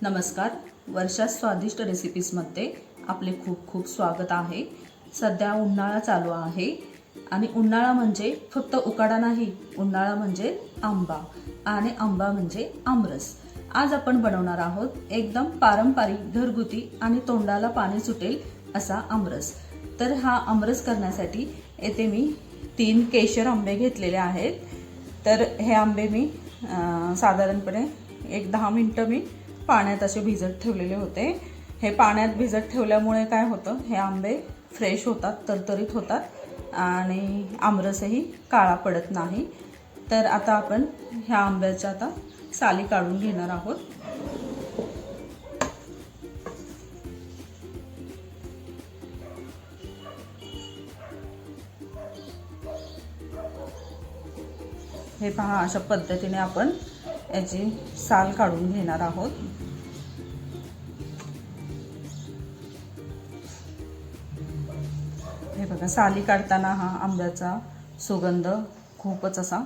नमस्कार, वर्षा स्वादिष्ट रेसिपीजमध्ये आपले खूप खूप स्वागत आहे। सध्या उन्हाळा चालू आहे आणि उन्हाळा म्हणजे फक्त उकाडा नाही, उन्हाळा म्हणजे आंबा आणि आंबा म्हणजे आमरस। आज आपण बनवणार आहोत एकदम पारंपरिक घरगुती आणि तोंडाला पाणी सुटेल असा आमरस। तर हा आमरस करण्यासाठी येथे मी 3 केशर आंबे घेतलेले आहेत। तर हे आंबे मी साधारणपणे 10 मिनिटं मी पाण्यात असे भिजत ठेवलेले होते। हे पाण्यात भिजत ठेवल्यामुळे काय होतं, हे आंबे फ्रेश होतात, तरतरीत होतात आणि आमरसही काळा पडत नाही। तर आता आपण ह्या आंब्याच्या आता साली काढून घेणार आहोत। हे पहा, अशा पद्धतीने आपण याची साल काढून घेणार आहोत। हे बघा, साली काढताना हा आंब्याचा सुगंध खूपच असा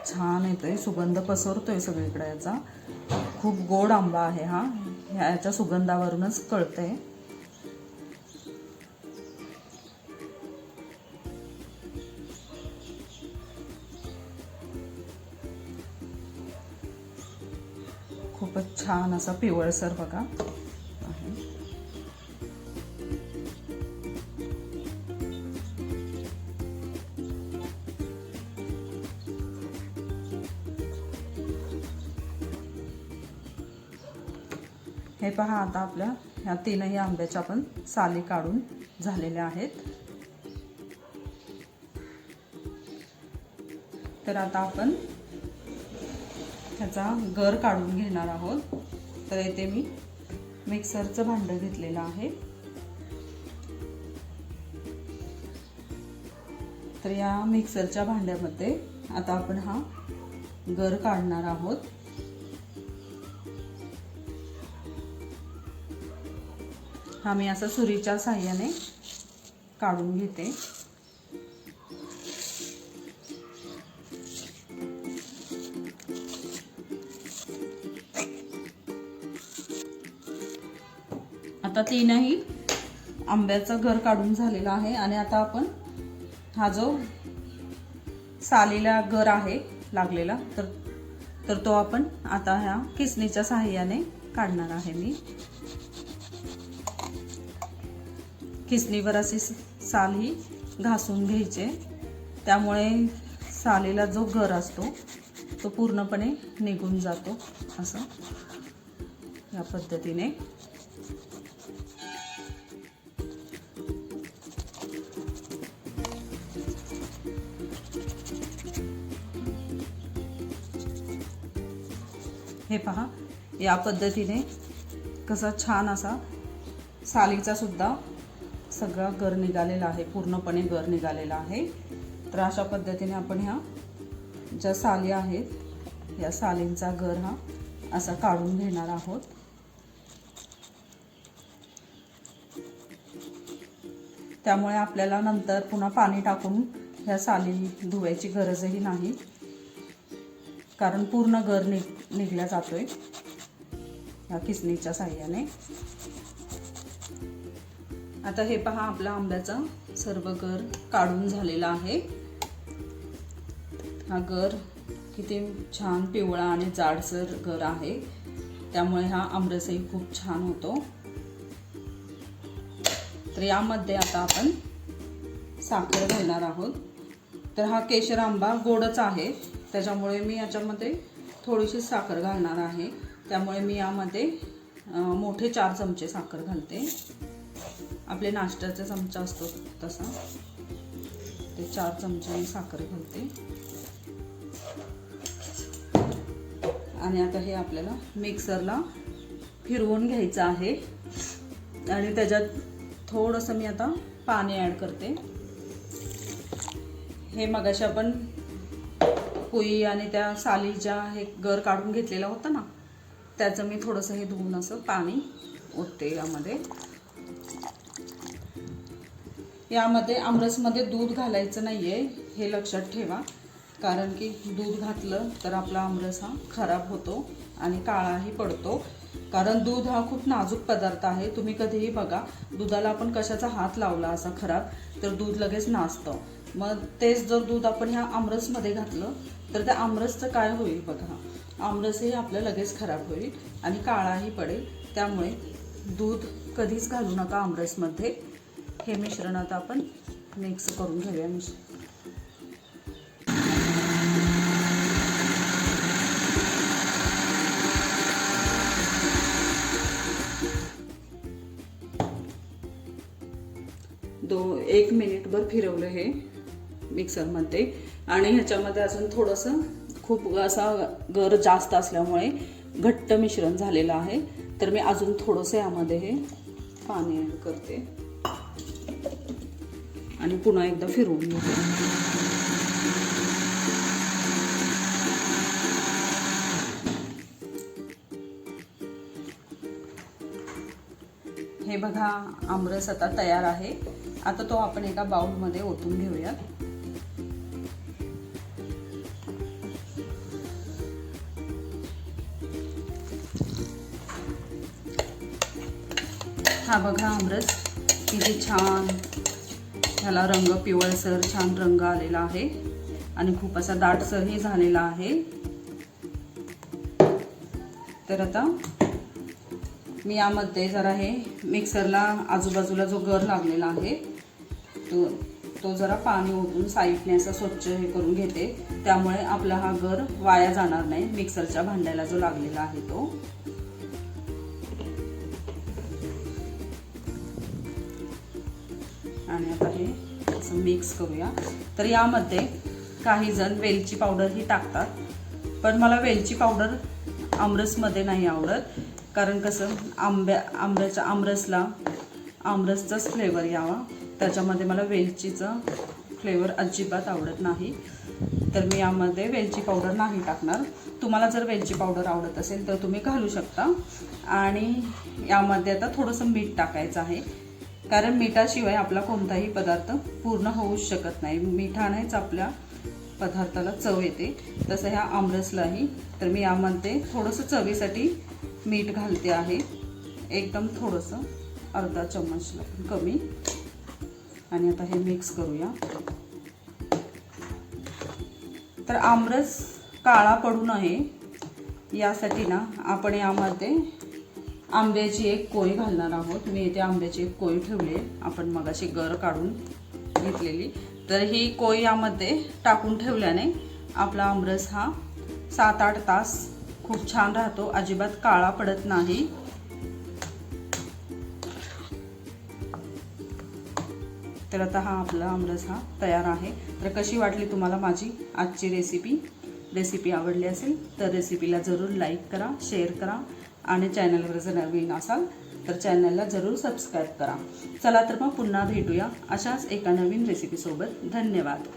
छान येतोय, सुगंध पसरतोय सगळीकडे याचा। खूप गोड आंबा आहे हा, याच्या सुगंधावरूनच कळतंय। खूपच छान असा पिवळसर बघा आहे। हे पहा, आता आपल्या ह्या 3ही आंब्याच्या आपण साली काढून झालेल्या आहेत। तर आता आपण ह्याचा गर काढून घेणार आहोत। तर इथे मी मिक्सरचं भांडं घेतलेलं आहे। तर या मिक्सरच्या भांड्यामध्ये आता आपण हा गर काढणार आहोत। हा मी असा सुरीच्या साहाय्याने काढून घेते। आता 3ही आंब्याचा गर काढून झालेला आहे आणि आता आपण हा जो सालीला गर आहे लागलेला, तर तो आपण आता ह्या किसणीच्या साहाय्याने काढणार आहे। मी किसणीवर अशी साल ही घासून घ्यायचे, त्यामुळे सालीला जो गर असतो तो पूर्णपणे निघून जातो। असं या पद्धतीने हे पहा, या पद्धतीने कसा छान असा सालीचा सुद्धा सगळा गर निघालेला आहे, पूर्णपणे गर निघालेला आहे। तर अशा पद्धतीने आपण ह्या ज्या साली आहेत या सालींचा गर हा असा काढून घेणार आहोत। त्यामुळे आपल्याला नंतर पुन्हा पाणी टाकून ह्या साली धुवायची गरजही नाही, कारण पूर्ण गर निघला जातोय या किसणीच्या साहाय्याने। आता हे पहा, आपला आंब्याचा सर्व गर काढून झालेला आहे। हा गर किती छान पिवळा आणि जाडसर गर आहे, त्यामुळे हा आमरसही खूप छान होतो। तर यामध्ये आता आपण साखर घालणार आहोत। तर हा केशर आंबा गोडच आहे, त्याच्यामुळे मी याच्यामध्ये थोडीशी साखर घालणार आहे। त्यामुळे मी यामध्ये मोठे 4 चमचे साखर घालते। आपले नाश्त्याचा चमचा असतो तसा ते 4 चमचे मी साखर घालते। आणि आता हे आपल्याला मिक्सरला फिरवून घ्यायचं आहे आणि त्याच्यात थोडंसं मी आता पाणी ॲड करते। हे मगाशी आपण पोळी आणि त्या सालीच्या हे गर काढून घेतलेला होता ना, त्याचं मी थोडंसं हे धुवून असं पाणी ओतते यामध्ये। यामध्ये आमरसमध्ये दूध घालायचं नाहीये, हे लक्षात ठेवा, कारण की दूध घातलं तर आपला आमरस हा खराब होतो आणि काळाही पडतो. कारण दूध हा खूप नाजूक पदार्थ आहे. तुम्ही कधीही बघा, दुधाला आपण कशाचा हात लावला असा खराब तर दूध लगेच नासतं. मग तेच जर दूध आपण ह्या आमरसमध्ये घातलं तर त्या आमरसचं काय होईल बघा, आमरसही आपलं लगेच खराब होईल आणि काळाही पडेल. त्यामुळे दूध कधीच घालू नका आमरसमध्ये. हे मिश्रण आता आपण मिक्स करून घेऊया. एक मिनिटभर फिरवलं हे मिक्सरमध्ये आणि ह्याच्यामध्ये अजून थोडंसं खूप असा गर जास्त असल्यामुळे घट्ट मिश्रण झालेलं आहे. तर मी अजून थोडंसं यामध्ये हे पाणी ॲड करते आणि पुन्हा एकदा फिरवून घेते. हे बघा, आमरस आता तयार आहे. आता तो आपण एका बाउलमध्ये ओतून घेऊया. हा बघा आमरस किती छान, ह्याला रंग पिवळसर छान रंग आलेला आहे आणि खूप असा दाटसरही झालेला आहे. तर आता मी यामध्ये जरा हे मिक्सरला आजूबाजूला जो गर लागलेला आहे तो जरा पाणी ओतून साईडने असं स्वच्छ हे करून घेते. त्यामुळे आपला हा गर वाया जाणार नाही, मिक्सरच्या भांड्याला जो लागलेला आहे तो. आणि आता हे असं मिक्स करूया. तर यामध्ये काही जण वेलची पावडर ही टाकतात, पण मला वेलची पावडर आमरसमध्ये नाही आवडत. कारण कसं आंब्याच्या आमरसचाच फ्लेवर यावा, त्याच्यामध्ये मला वेलचीचा फ्लेवर अजिबात आवडत नाही. तर मी यामध्ये वेलची पावडर नाही टाकणार. तुम्हाला जर वेलची पावडर आवडत असेल तर तुम्ही घालू शकता. आणि यामध्ये आता थोडंसं मीठ टाकायचं आहे, कारण मिठाशिवाय आपला कोणताही पदार्थ पूर्ण होऊच शकत नाही. मिठानेच आपल्या पदार्थाला चव येते, तसं ह्या आमरसलाही. तर मी यामध्ये थोडंसं चवीसाठी मीठ घालते आहे, एकदम थोडंसं, अर्धा चम्मचला पण कमी. आणि आता हे मिक्स करूया. तर आमरस काळा पडू नये यासाठी ना आपण यामध्ये आंब्याची एक कोय घालणार आहोत. मी इथे आंब्याची एक कोय ठेवली आहे, आपण मगाशी गर काढून घेतलेली. तर ही कोय यामध्ये टाकून ठेवल्याने आपला आमरस हा 7-8 तास खूप छान राहतो, अजिबात काळा पडत नाही. तर आता हा आपला आमरस हा तयार आहे. तर कशी वाटली तुम्हाला माझी आजची रेसिपी आवडली असेल तर रेसिपीला जरूर लाईक करा, शेअर करा आणि चॅनलवर जर नवीन असाल तर चॅनलला जरूर सबस्क्राईब करा. चला तर मग पुन्हा भेटूया अशाच एका नवीन रेसिपीसोबत. धन्यवाद.